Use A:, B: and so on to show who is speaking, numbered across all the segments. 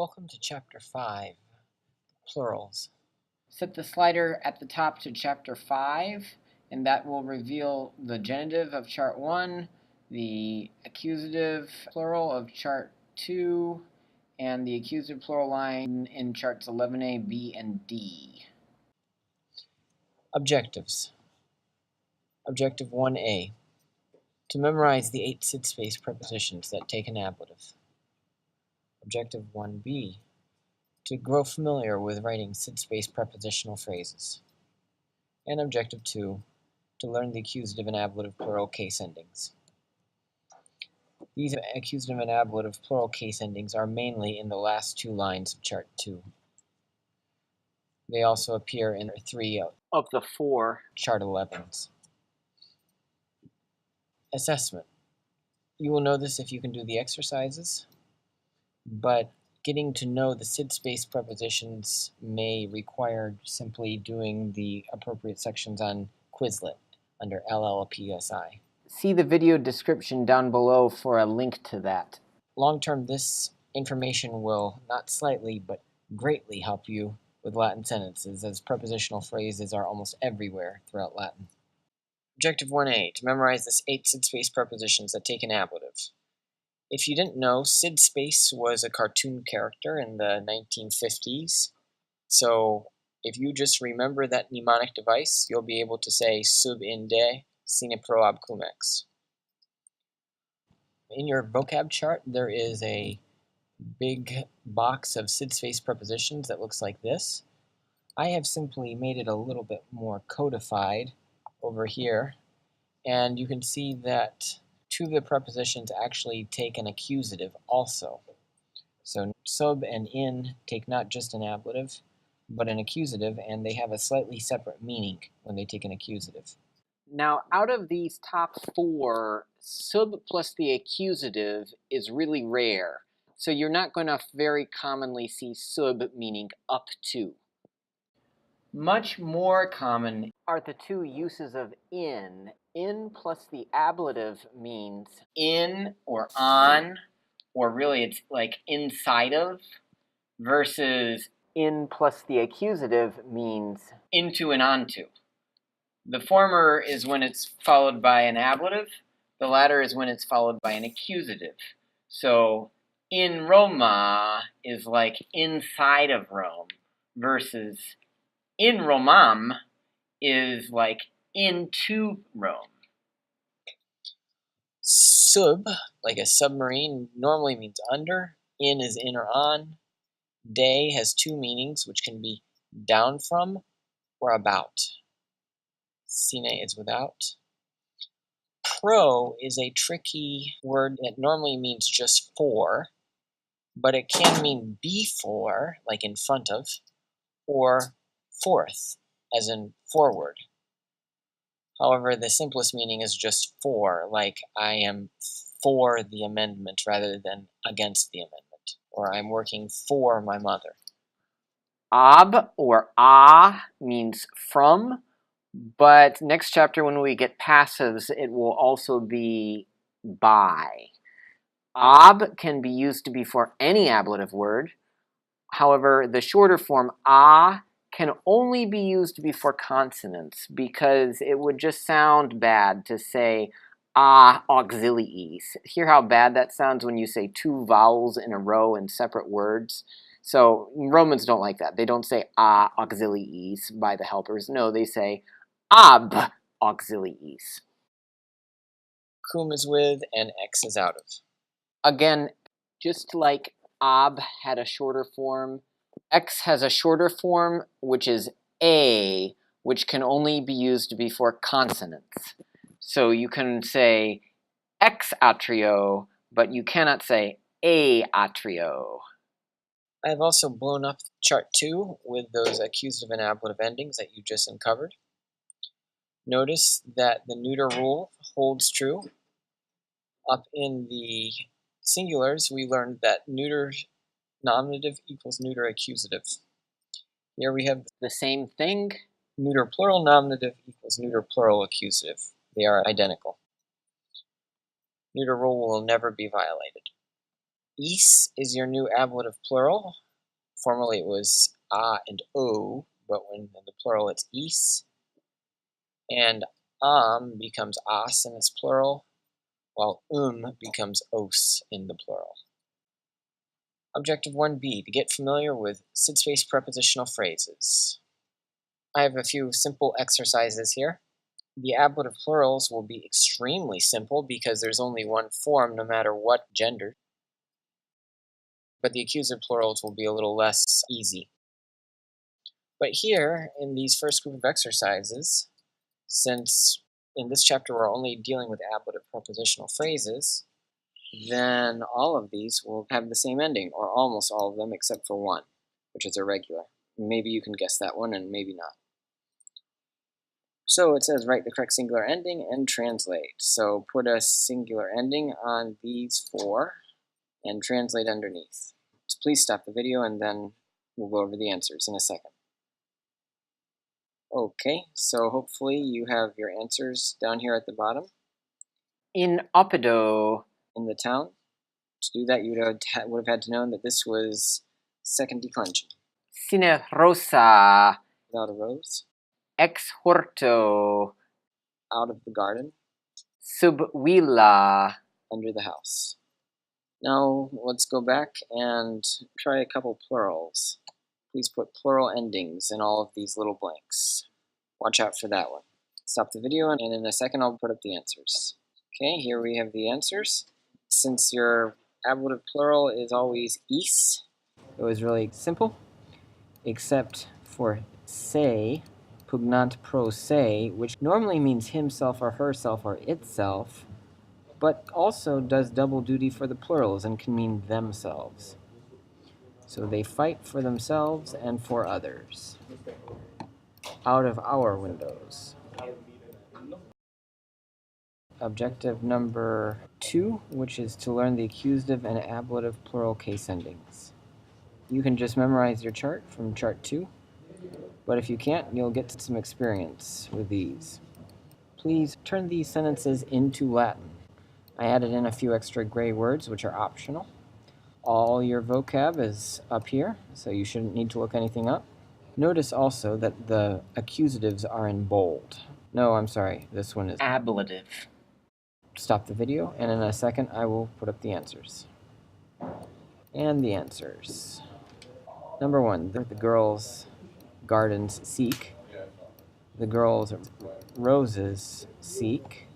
A: Welcome to Chapter 5, Plurals.
B: Set the slider at the top to Chapter 5, and that will reveal the genitive of Chart 1, the accusative plural of Chart 2, and the accusative plural line in Charts 11A, B, and D.
A: Objectives. Objective 1A. To memorize the 8 SIDSPACE prepositions that take an ablative. Objective 1B. To grow familiar with writing SIDSPACE prepositional phrases. And Objective 2. To learn the accusative and ablative plural case endings. These accusative and ablative plural case endings are mainly in the last 2 lines of Chart 2. They also appear in 3
B: of the 4
A: Chart 11s. Assessment. You will know this if you can do the exercises, but getting to know the SIDSPACE prepositions may require simply doing the appropriate sections on Quizlet under LLPSI.
B: See the video description down below for a link to that.
A: Long-term, this information will not slightly but greatly help you with Latin sentences, as prepositional phrases are almost everywhere throughout Latin. Objective 1A, to memorize this 8 SIDSPACE prepositions that take an ablative. If you didn't know, SIDSPACE was a cartoon character in the 1950s, so if you just remember that mnemonic device, you'll be able to say sub inde sine pro ab cum ex. In your vocab chart, there is a big box of SIDSPACE prepositions that looks like this. I have simply made it a little bit more codified over here, and you can see that 2 of the prepositions actually take an accusative also. So sub and in take not just an ablative, but an accusative, and they have a slightly separate meaning when they take an accusative.
B: Now, out of these top 4, sub plus the accusative is really rare. So you're not going to very commonly see sub meaning up to. Much more common are the 2 uses of in. In plus the ablative means in or on, or really it's like inside of, versus in plus the accusative means into and onto. The former is when it's followed by an ablative. The latter is when it's followed by an accusative. So in Roma is like inside of Rome, versus in Romam is like into Rome.
A: Sub, like a submarine, normally means under. In is in or on. De has 2 meanings, which can be down from or about. Sine is without. Pro is a tricky word that normally means just for, but it can mean before, like in front of, or forth, as in forward. However, the simplest meaning is just for, like I am for the amendment rather than against the amendment, or I'm working for my mother.
B: Ab or a means from, but next chapter when we get passives, it will also be by. Ab can be used before any ablative word. However, the shorter form a can only be used before consonants because it would just sound bad to say auxilies. Hear how bad that sounds when you say 2 vowels in a row in separate words? So Romans don't like that. They don't say auxilies by the helpers. No, they say ab auxilies.
A: Cum is with and ex is out of.
B: Again, just like ab had a shorter form, ex has a shorter form, which is a, which can only be used before consonants. So you can say ex atrio, but you cannot say a atrio.
A: I have also blown up Chart 2 with those accusative and ablative endings that you just uncovered. Notice that the neuter rule holds true. Up in the singulars, we learned that neuter nominative equals neuter accusative. Here we have
B: The same thing.
A: Neuter plural nominative equals neuter plural accusative. They are identical. Neuter rule will never be violated. Is is your new ablative plural. Formerly it was a and o, but when in the plural it's is. And becomes as in its plural, while becomes os in the plural. Objective 1b, to get familiar with SIDSPACE prepositional phrases. I have a few simple exercises here. The ablative plurals will be extremely simple because there's only one form no matter what gender. But the accusative plurals will be a little less easy. But here, in these first group of exercises, since in this chapter we're only dealing with ablative prepositional phrases, then all of these will have the same ending, or almost all of them except for one, which is irregular. Maybe you can guess that one and maybe not. So it says write the correct singular ending and translate. So put a singular ending on these four and translate underneath. So please stop the video and then we'll go over the answers in a second. Okay, so hopefully you have your answers down here at the bottom.
B: In opido.
A: In the town. To do that, you would have had to know that this was second declension.
B: Sine rosa.
A: Without a rose.
B: Ex horto.
A: Out of the garden.
B: Sub villa.
A: Under the house. Now let's go back and try a couple plurals. Please put plural endings in all of these little blanks. Watch out for that one. Stop the video and in a second I'll put up the answers. Okay, here we have the answers. Since your ablative plural is always is, it was really simple, except for se, pugnant pro se, which normally means himself or herself or itself, but also does double duty for the plurals and can mean themselves. So they fight for themselves and for others. Out of our windows. Objective number 2, which is to learn the accusative and ablative plural case endings. You can just memorize your chart from chart 2, but if you can't, you'll get some experience with these. Please turn these sentences into Latin. I added in a few extra gray words, which are optional. All your vocab is up here, so you shouldn't need to look anything up. Notice also that the accusatives are in bold. No, I'm sorry, this one is
B: Ablative.
A: Stop the video, and in a second I will put up the answers. And the answers. Number 1, the girls' gardens seek. The girls' roses seek.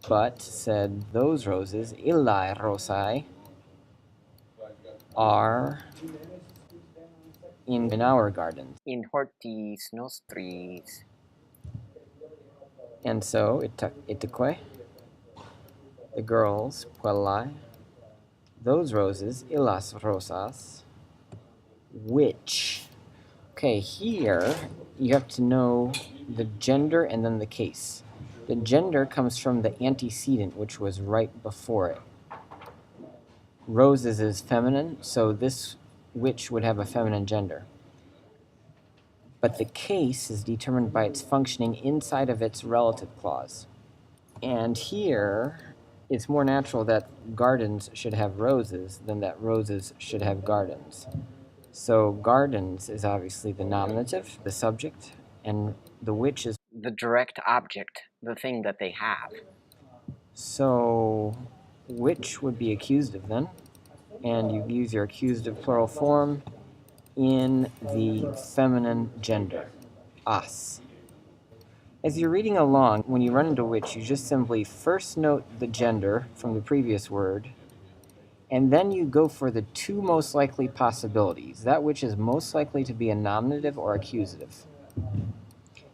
A: But, said those roses, illae rosae, are in our gardens.
B: In hortis nostris.
A: And so, itaque, the girls, puellae, those roses, illas rosas, which, okay, here you have to know the gender and then the case. The gender comes from the antecedent, which was right before it. Roses is feminine, so this which would have a feminine gender. But the case is determined by its functioning inside of its relative clause. And here, it's more natural that gardens should have roses than that roses should have gardens. So gardens is obviously the nominative, the subject, and the which is
B: the direct object, the thing that they have.
A: So which would be accusative then? And you use your accusative plural form in the feminine gender, as. As you're reading along, when you run into which, you just simply first note the gender from the previous word, and then you go for the two most likely possibilities, that which is most likely to be a nominative or accusative.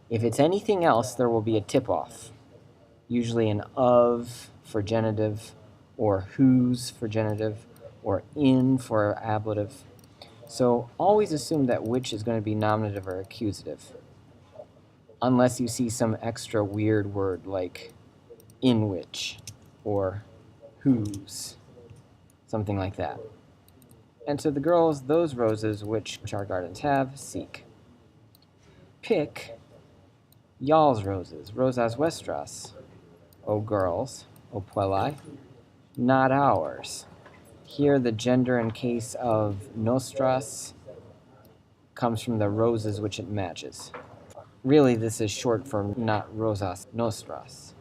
A: If it's anything else, there will be a tip-off, usually an of for genitive, or whose for genitive, or in for ablative. So always assume that which is going to be nominative or accusative, unless you see some extra weird word like in which, or whose, something like that. And so the girls, those roses which our gardens have, seek. Pick y'all's roses, rosas vuestras, O girls, O puellae, not ours. Here, the gender in case of nostras comes from the roses which it matches. Really, this is short for not rosas, nostras.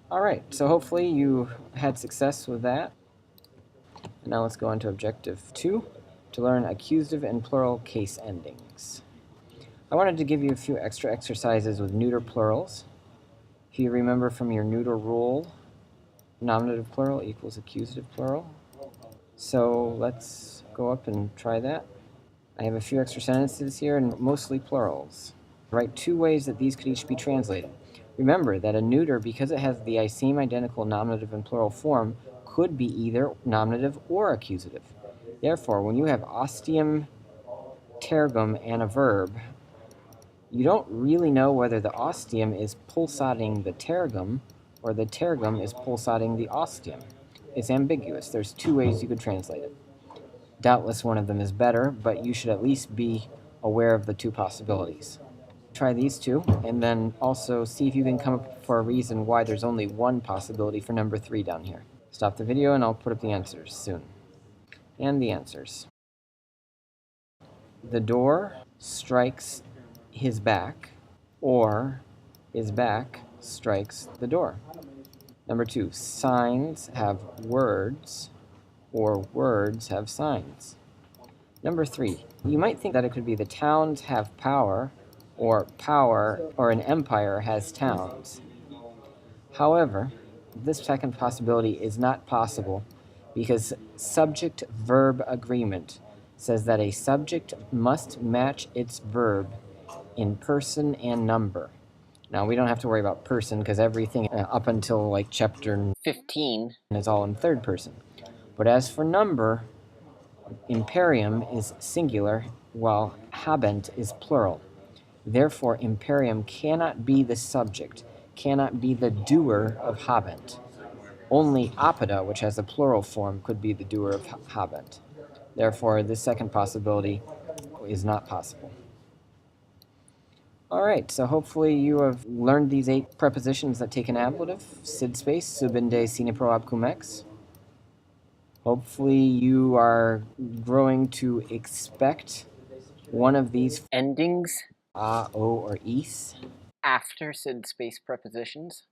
A: All right, so hopefully you had success with that. Now let's go on to Objective 2, to learn accusative and plural case endings. I wanted to give you a few extra exercises with neuter plurals. If you remember from your neuter rule, nominative plural equals accusative plural. So let's go up and try that. I have a few extra sentences here, and mostly plurals. Write two ways that these could each be translated. Remember that a neuter, because it has the same identical nominative and plural form, could be either nominative or accusative. Therefore, when you have ostium, tergum, and a verb, you don't really know whether the ostium is pulsating the tergum or the tergum is pulsating the ostium. It's ambiguous. There's two ways you could translate it. Doubtless one of them is better, but you should at least be aware of the two possibilities. Try these two, and then also see if you can come up for a reason why there's only one possibility for number 3 down here. Stop the video and I'll put up the answers soon. And the answers. The door strikes his back, or his back strikes the door. Number 2, signs have words, or words have signs. Number 3, you might think that it could be the towns have power, or an empire has towns. However, this second possibility is not possible because subject-verb agreement says that a subject must match its verb in person and number. Now, we don't have to worry about person because everything up until like chapter 15 is all in third person. But as for number, imperium is singular while habent is plural. Therefore, imperium cannot be the subject, cannot be the doer of habent. Only apida, which has a plural form, could be the doer of habent. Therefore, this second possibility is not possible. All right, so hopefully you have learned these 8 prepositions that take an ablative, SIDSPACE, subinde sine pro ab cum ex. Hopefully you are growing to expect one of these endings, a, o, or is, after SIDSPACE prepositions.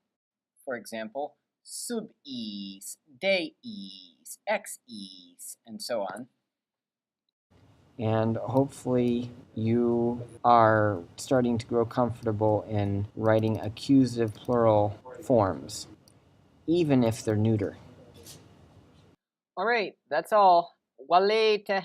A: For example, sub-is, de-is, ex-is, and so on. And hopefully you are starting to grow comfortable in writing accusative plural forms, even if they're neuter. All right, that's all. Walete.